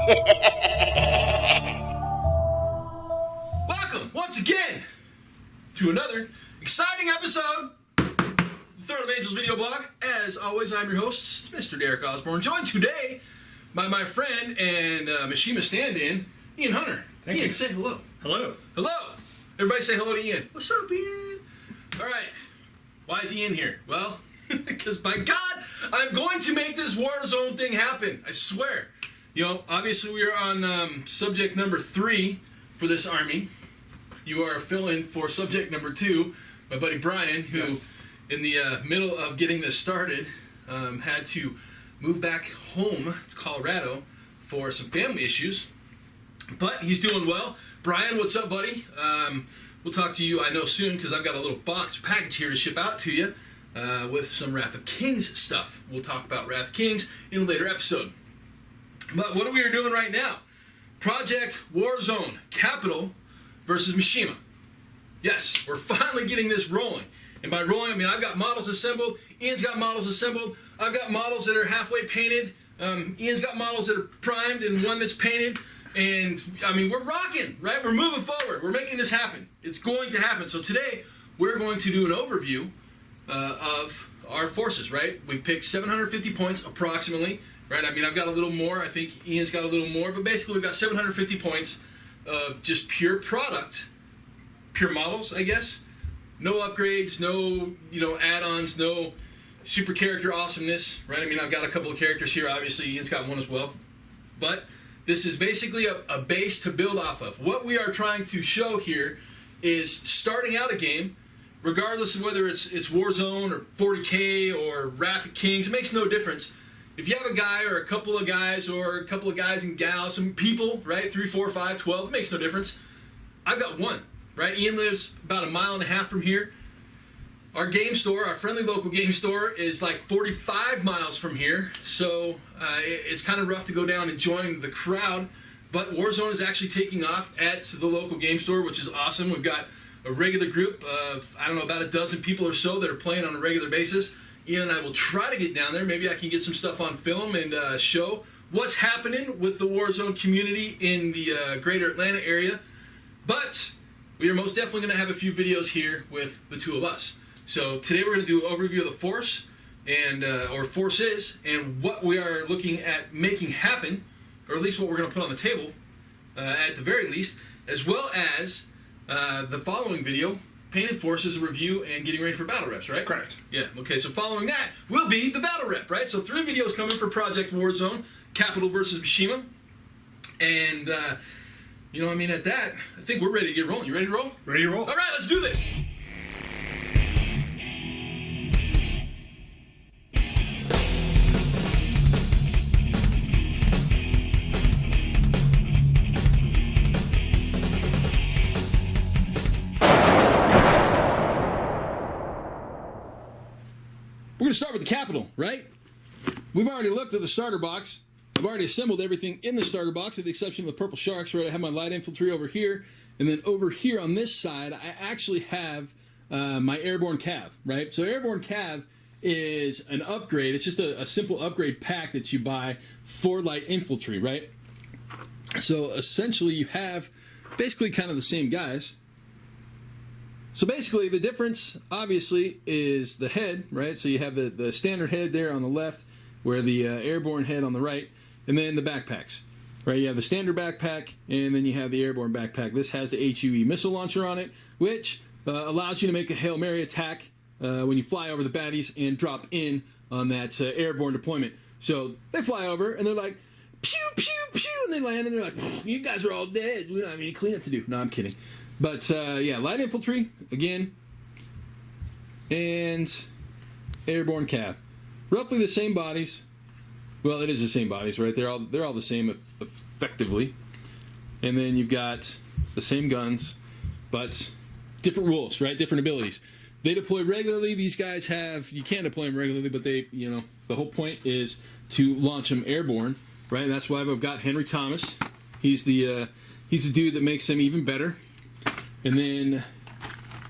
Welcome once again to another exciting episode of the Throne of Angels video blog. As always, I'm your host, Mr. Derek Osborne, joined today by my friend and Mishima stand-in, Ian Hunter. Thank Ian, you. say hello. Hello. Hello. Everybody say hello to Ian. What's up, Ian? All right. Why is Ian here? Well, because by God, I'm going to make this Warzone thing happen. I swear. You know, obviously we are on subject number 3 for this army. You are filling for subject number 2, my buddy Bryan, who, Yes. in the middle of getting this started, had to move back home to Colorado for some family issues. But he's doing well. Bryan, what's up, buddy? We'll talk to you, I know, soon, because I've got a little box package here to ship out to you with some Wrath of Kings stuff. We'll talk about Wrath of Kings in a later episode. But what are we doing right now? Project Warzone, Capital versus Mishima. Yes, we're finally getting this rolling. And by rolling, I mean I've got models assembled. Ian's got models assembled. I've got models that are halfway painted. Ian's got models that are primed and one that's painted. And, I mean, we're rocking, right? We're moving forward. We're making this happen. It's going to happen. So today, we're going to do an overview of our forces, right? We picked 750 points approximately, right? I mean, I've got a little more. I think Ian's got a little more. But basically, we've got 750 points of just pure product, pure models, I guess. No upgrades, no, add-ons, no super character awesomeness, right? I mean, I've got a couple of characters here. Obviously, Ian's got one as well. But this is basically a base to build off of. What we are trying to show here is starting out a game, regardless of whether it's Warzone or 40K or Wrath of Kings, it makes no difference. If you have a guy or a couple of guys or a couple of guys and gals, some people, right, 3, 4, 5, 12, it makes no difference. I've got one, right? Ian lives about 1.5 miles from here. Our game store, our friendly local game store, is like 45 miles from here, so it's kind of rough to go down and join the crowd. But Warzone is actually taking off at the local game store, which is awesome. We've got a regular group of, I don't know, about a dozen people or so that are playing on a regular basis. Ian and I will try to get down there. Maybe I can get some stuff on film and show what's happening with the Warzone community in the greater Atlanta area. But we are most definitely going to have a few videos here with the two of us. So today we're going to do an overview of the force and or forces and what we are looking at making happen, or at least what we're going to put on the table at the very least, as well as the following video, Painted Forces, a review, and getting ready for battle reps, right? Correct. Yeah, okay, so following that will be the battle rep, right? So 3 videos coming for Project Warzone, Capital versus Mishima. And, at that, I think we're ready to get rolling. You ready to roll? Ready to roll. All right, let's do this. We're going to start with the Capital, right? We've already looked at the starter box. I've already assembled everything in the starter box with the exception of the purple sharks, right? I have my light infantry over here. And then over here on this side, I actually have my airborne cav, right? So airborne cav is an upgrade. It's just a simple upgrade pack that you buy for light infantry, right? So essentially you have basically kind of the same guys. So basically, the difference, obviously, is the head, right? So you have the standard head there on the left, where the airborne head on the right, and then the backpacks, right? You have the standard backpack, and then you have the airborne backpack. This has the HUE missile launcher on it, which allows you to make a Hail Mary attack when you fly over the baddies and drop in on that airborne deployment. So they fly over, and they're like, pew, pew, pew, and they land, and they're like, you guys are all dead. We don't have any cleanup to do. No, I'm kidding. But, yeah, light infantry, again, and airborne cav. Roughly the same bodies. Well, it is the same bodies, right? They're all the same, effectively. And then you've got the same guns, but different rules, right? Different abilities. They deploy regularly. These guys you can deploy them regularly, but they, the whole point is to launch them airborne, right? And that's why I've got Henry Thomas. He's the dude that makes them even better. And then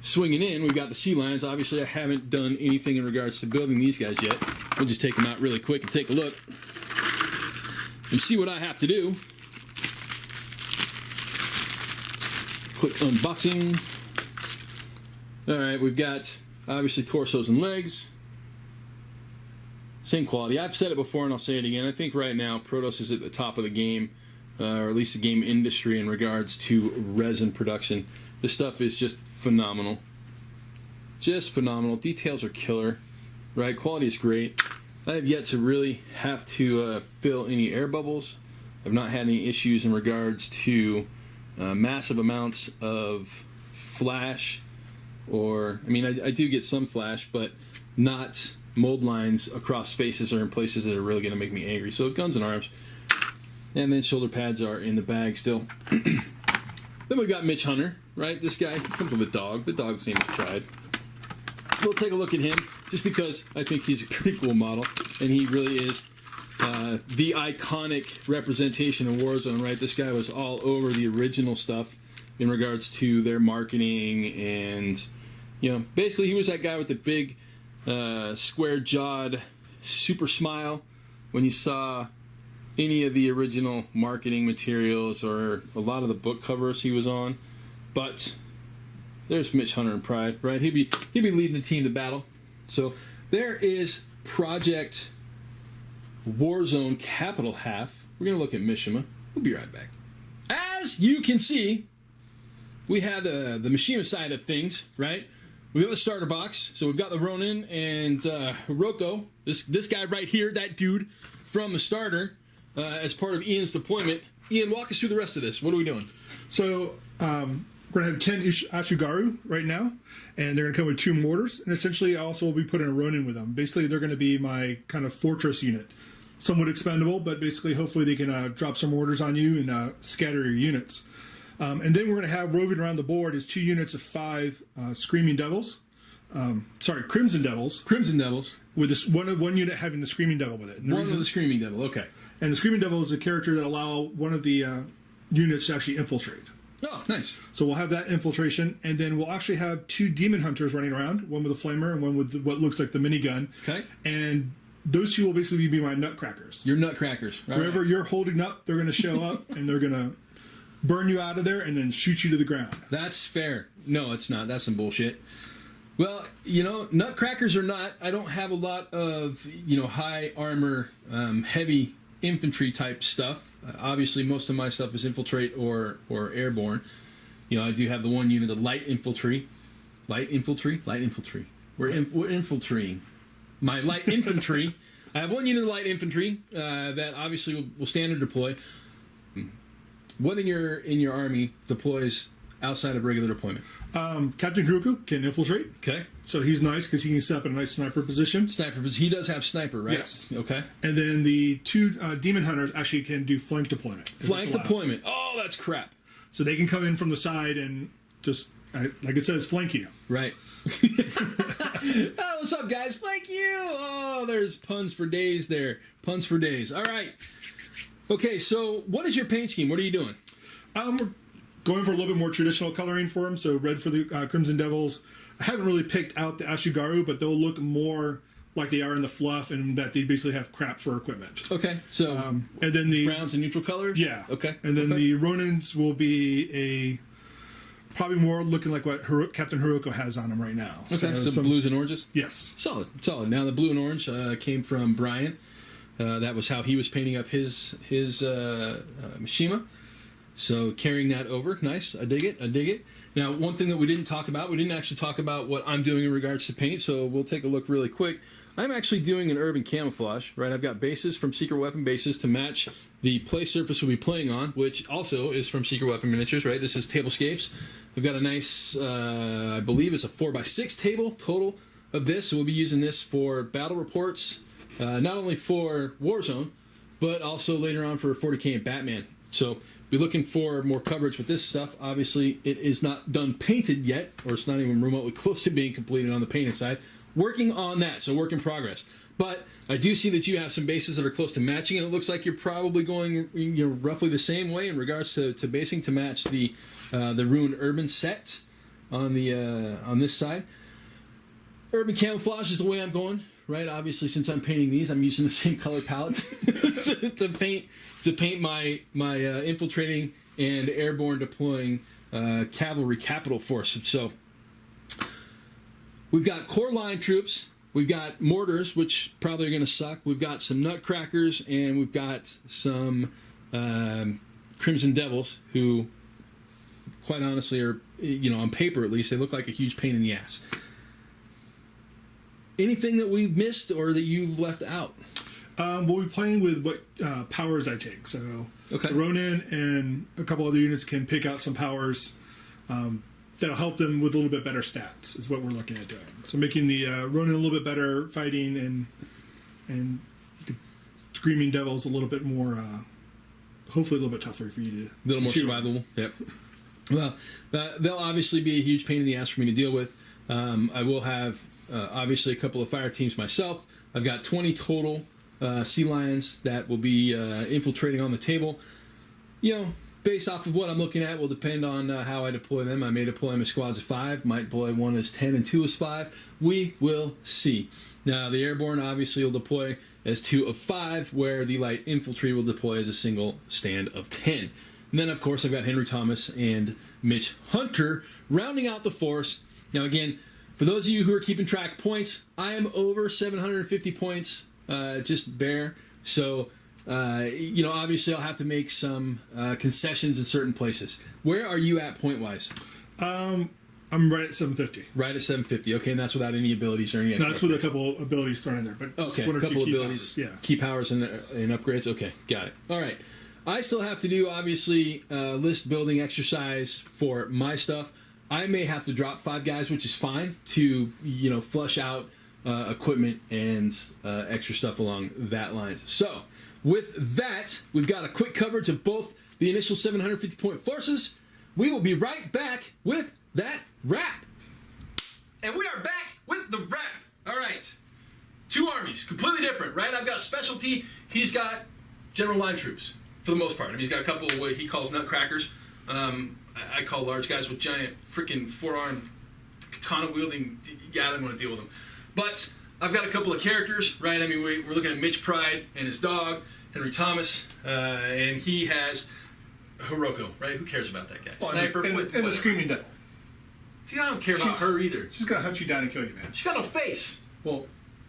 swinging in, we've got the sea lions. Obviously, I haven't done anything in regards to building these guys yet. We'll just take them out really quick and take a look and see what I have to do. put unboxing. All right, we've got obviously torsos and legs. Same quality. I've said it before and I'll say it again. I think right now Protos is at the top of the game, or at least the game industry in regards to resin production. This stuff is just phenomenal. Just phenomenal. Details are killer, right? Quality is great. I have yet to really have to fill any air bubbles. I've not had any issues in regards to massive amounts of flash, or, I mean, I do get some flash, but not mold lines across faces or in places that are really going to make me angry. So guns and arms. And then shoulder pads are in the bag still. Then we've got Mitch Hunter, right? This guy comes with a dog. The dog's name is Pride. We'll take a look at him just because I think he's a pretty cool model. And he really is the iconic representation of Warzone, right? This guy was all over the original stuff in regards to their marketing. And, you know, basically he was that guy with the big square-jawed super smile when you saw any of the original marketing materials or a lot of the book covers he was on. But there's Mitch Hunter and Pride, right? He'd be leading the team to battle. So there is Project Warzone capital half. We're gonna look at Mishima. We'll be right back. As you can see, we have the Mishima side of things, right? We have the starter box, so we've got the Ronin and Hiroko, this guy right here, that dude from the starter, as part of Ian's deployment. Ian, walk us through the rest of this. What are we doing? So we're going to have 10 Ashigaru right now, and they're going to come with 2 mortars, and essentially I also will be putting a Ronin with them. Basically, they're going to be my kind of fortress unit. Somewhat expendable, but basically hopefully they can drop some mortars on you and scatter your units. And then we're going to have roving around the board is 2 units of 5 Screaming Devils. Crimson Devils. Crimson Devils. With this one unit having the Screaming Devil with it. And one of the Screaming Devil, okay. And the Screaming Devil is a character that allow one of the units to actually infiltrate. Oh, nice. So we'll have that infiltration, and then we'll actually have 2 Demon Hunters running around, one with a flamer and one with what looks like the minigun. Okay. And those 2 will basically be my nutcrackers. Your nutcrackers. Wherever you're holding up, they're going to show up, and they're going to burn you out of there and then shoot you to the ground. That's fair. No, it's not. That's some bullshit. Well, you know, nutcrackers or not, I don't have a lot of, you know, high armor, heavy infantry type stuff. Obviously, most of my stuff is infiltrate or airborne. You know, I do have the one unit of light infantry. Light infantry? Light infantry. We're infiltrating. My light infantry. I have one unit of light infantry that obviously will standard deploy. What in your army deploys outside of regular deployment? Captain Hiroko can infiltrate. Okay. So he's nice because he can set up in a nice sniper position. He does have sniper, right? Yes. Okay. And then the 2 Demon Hunters actually can do flank deployment. Flank deployment. Oh, that's crap. So they can come in from the side and just, like it says, flank you. Right. Oh, what's up, guys? Flank you! Oh, there's puns for days there. Puns for days. All right. Okay, so what is your paint scheme? What are you doing? We're going for a little bit more traditional coloring for them. So red for the Crimson Devils. I haven't really picked out the Ashigaru, but they'll look more like they are in the fluff, and that they basically have crap for equipment. Okay, so and then the browns and neutral colors. Yeah. Okay. And then the Ronins will be probably more looking like what Captain Hiroko has on them right now. Okay, so some blues and oranges. Yes. Solid. Now the blue and orange came from Bryan. That was how he was painting up his Mishima. So carrying that over, nice. I dig it. Now, one thing that we didn't actually talk about what I'm doing in regards to paint, so we'll take a look really quick. I'm actually doing an urban camouflage, right? I've got bases from Secret Weapon bases to match the play surface we'll be playing on, which also is from Secret Weapon Miniatures, right? This is Tablescapes. We've got a nice, I believe it's a 4x6 table total of this, so we'll be using this for battle reports, not only for Warzone, but also later on for 40K and Batman. So be looking for more coverage with this stuff. Obviously, it is not done painted yet, or it's not even remotely close to being completed on the painted side. Working on that, so work in progress. But I do see that you have some bases that are close to matching, and it looks like you're probably going, you know, roughly the same way in regards to basing to match the Ruined Urban set on the on this side. Urban camouflage is the way I'm going, right? Obviously, since I'm painting these, I'm using the same color palette to paint my infiltrating and airborne deploying cavalry capital force. So we've got core line troops, we've got mortars, which probably are going to suck. We've got some nutcrackers, and we've got some Crimson Devils, who, quite honestly, are, on paper at least, they look like a huge pain in the ass. Anything that we've missed or that you've left out? We'll be playing with what powers I take. So Okay. the Ronin and a couple other units can pick out some powers that'll help them with a little bit better stats, is what we're looking at doing. So making the Ronin a little bit better fighting, and the Screaming Devils a little bit more, hopefully a little bit tougher for you to... A little more survivable. Yep. Well, they'll obviously be a huge pain in the ass for me to deal with. I will have, obviously, a couple of fire teams myself. I've got 20 total Sea Lions that will be infiltrating on the table. Based off of what I'm looking at will depend on how I deploy them. I may deploy them as squads of 5, might deploy one as 10 and 2 as 5. We will see. Now, the airborne obviously will deploy as 2 of 5, where the light infantry will deploy as a single stand of 10. And then, of course, I've got Henry Thomas and Mitch Hunter rounding out the force. Now, again, for those of you who are keeping track of points, I am over 750 points, just bare. So, obviously I'll have to make some concessions in certain places. Where are you at point-wise? I'm right at 750. Right at 750. Okay, and that's without any abilities or any extra. No, that's with a couple abilities thrown in there. But Okay, one a or two couple key abilities, powers. Yeah. key powers and upgrades. Okay, got it. All right. I still have to do, obviously, list building exercise for my stuff. I may have to drop 5 guys, which is fine, to, flush out equipment and extra stuff along that line. So, with that, we've got a quick coverage of both the initial 750-point forces. We will be right back with that wrap. And we are back with the wrap. All right. 2 armies, completely different, right? I've got specialty. He's got general line troops, for the most part. I mean, he's got a couple of what he calls nutcrackers. I call large guys with giant freaking four-arm katana-wielding. Yeah, I don't want to deal with them. But I've got a couple of characters, right? I mean, we're looking at Mitch Pride and his dog, Henry Thomas, and he has Hiroko, right? Who cares about that guy? Well, Sniper, and the Screaming Devil. See, I don't care about her either. She's going to hunt you down and kill you, man. She's got no face. Well,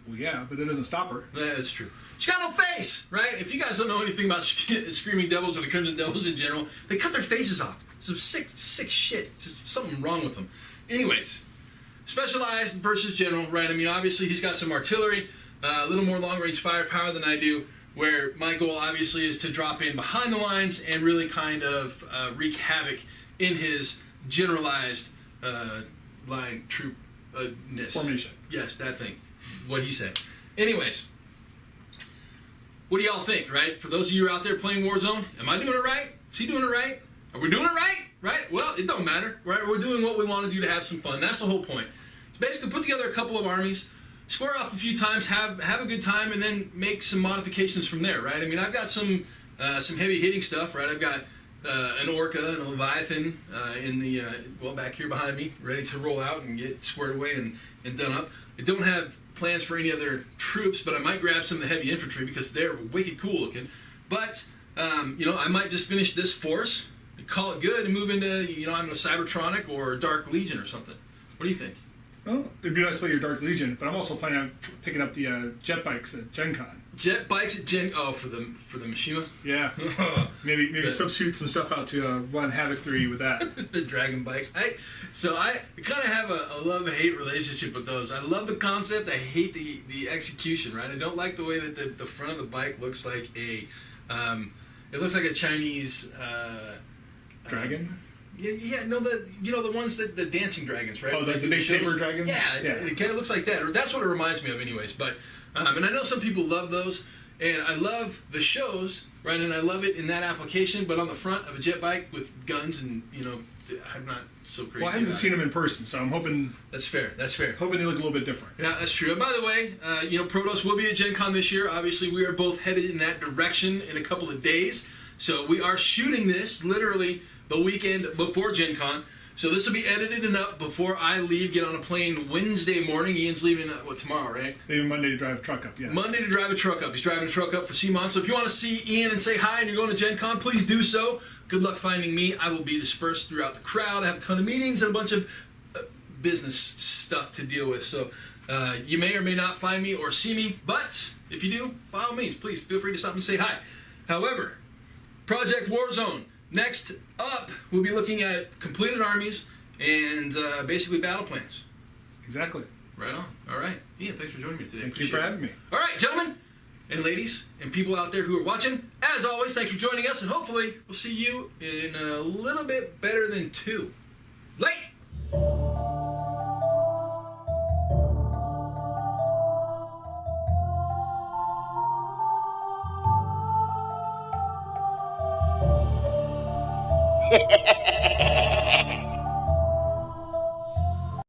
yeah, but that doesn't stop her. Yeah, that's true. She's got no face, right? If you guys don't know anything about Screaming Devils or the Crimson Devils in general, they cut their faces off. Some sick shit. There's something wrong with them. Anyways, specialized versus general, right? I mean, obviously he's got some artillery, a little more long-range firepower than I do, where my goal obviously is to drop in behind the lines and really kind of wreak havoc in his generalized line troop-ness. Formation. Yes, that thing. What he said. Anyways, what do y'all think, right? For those of you who are out there playing Warzone, am I doing it right? Is he doing it right? Are we doing it right? Right? Well, it don't matter, right? We're doing what we want to do to have some fun. That's the whole point. So basically put together a couple of armies, square off a few times, have a good time, and then make some modifications from there, right? I mean, I've got some heavy hitting stuff, right? I've got an Orca and a Leviathan in the, back here behind me, ready to roll out and get squared away and done up. I don't have plans for any other troops, but I might grab some of the heavy infantry because they're wicked cool looking. But, I might just finish this force, call it good, and move into, I don't know, Cybertronic or Dark Legion or something. What do you think? Well, it'd be nice to play your Dark Legion, but I'm also planning on picking up the jet bikes at Gen Con. Jet bikes at for the Mishima? Yeah. maybe substitute some stuff out to run Havoc 3 with that. The Dragon bikes. I kind of have a love-hate relationship with those. I love the concept. I hate the execution, right? I don't like the way that the front of the bike looks like it looks like a Chinese Dragon? the ones that the dancing dragons, right? Oh, the big paper dragons? Yeah, it kind of looks like that. Or that's what it reminds me of, anyways. But and I know some people love those, and I love the shows, right? And I love it in that application. But on the front of a jet bike with guns, and I'm not so crazy. Well, I haven't seen them in person, so I'm hoping. That's fair. Hoping they look a little bit different. Yeah, that's true. And by the way, Protoss will be at Gen Con this year. Obviously, we are both headed in that direction in a couple of days. So we are shooting this literally the weekend before Gen Con. So this will be edited and up before I leave, get on a plane Wednesday morning. Ian's leaving, tomorrow, right? Maybe Monday to drive a truck up, yeah. Monday to drive a truck up. He's driving a truck up for CMON. So if you want to see Ian and say hi and you're going to Gen Con, please do so. Good luck finding me. I will be dispersed throughout the crowd. I have a ton of meetings and a bunch of business stuff to deal with. So you may or may not find me or see me, but if you do, by all means, please feel free to stop and say hi. However, Project Warzone. Next up, we'll be looking at completed armies and basically battle plans. Exactly. Right on. All right. Ian, thanks for joining me today. Thank you for having me. All right, gentlemen and ladies and people out there who are watching, as always, thanks for joining us, and hopefully we'll see you in a little bit better than 2. Late! Hehehe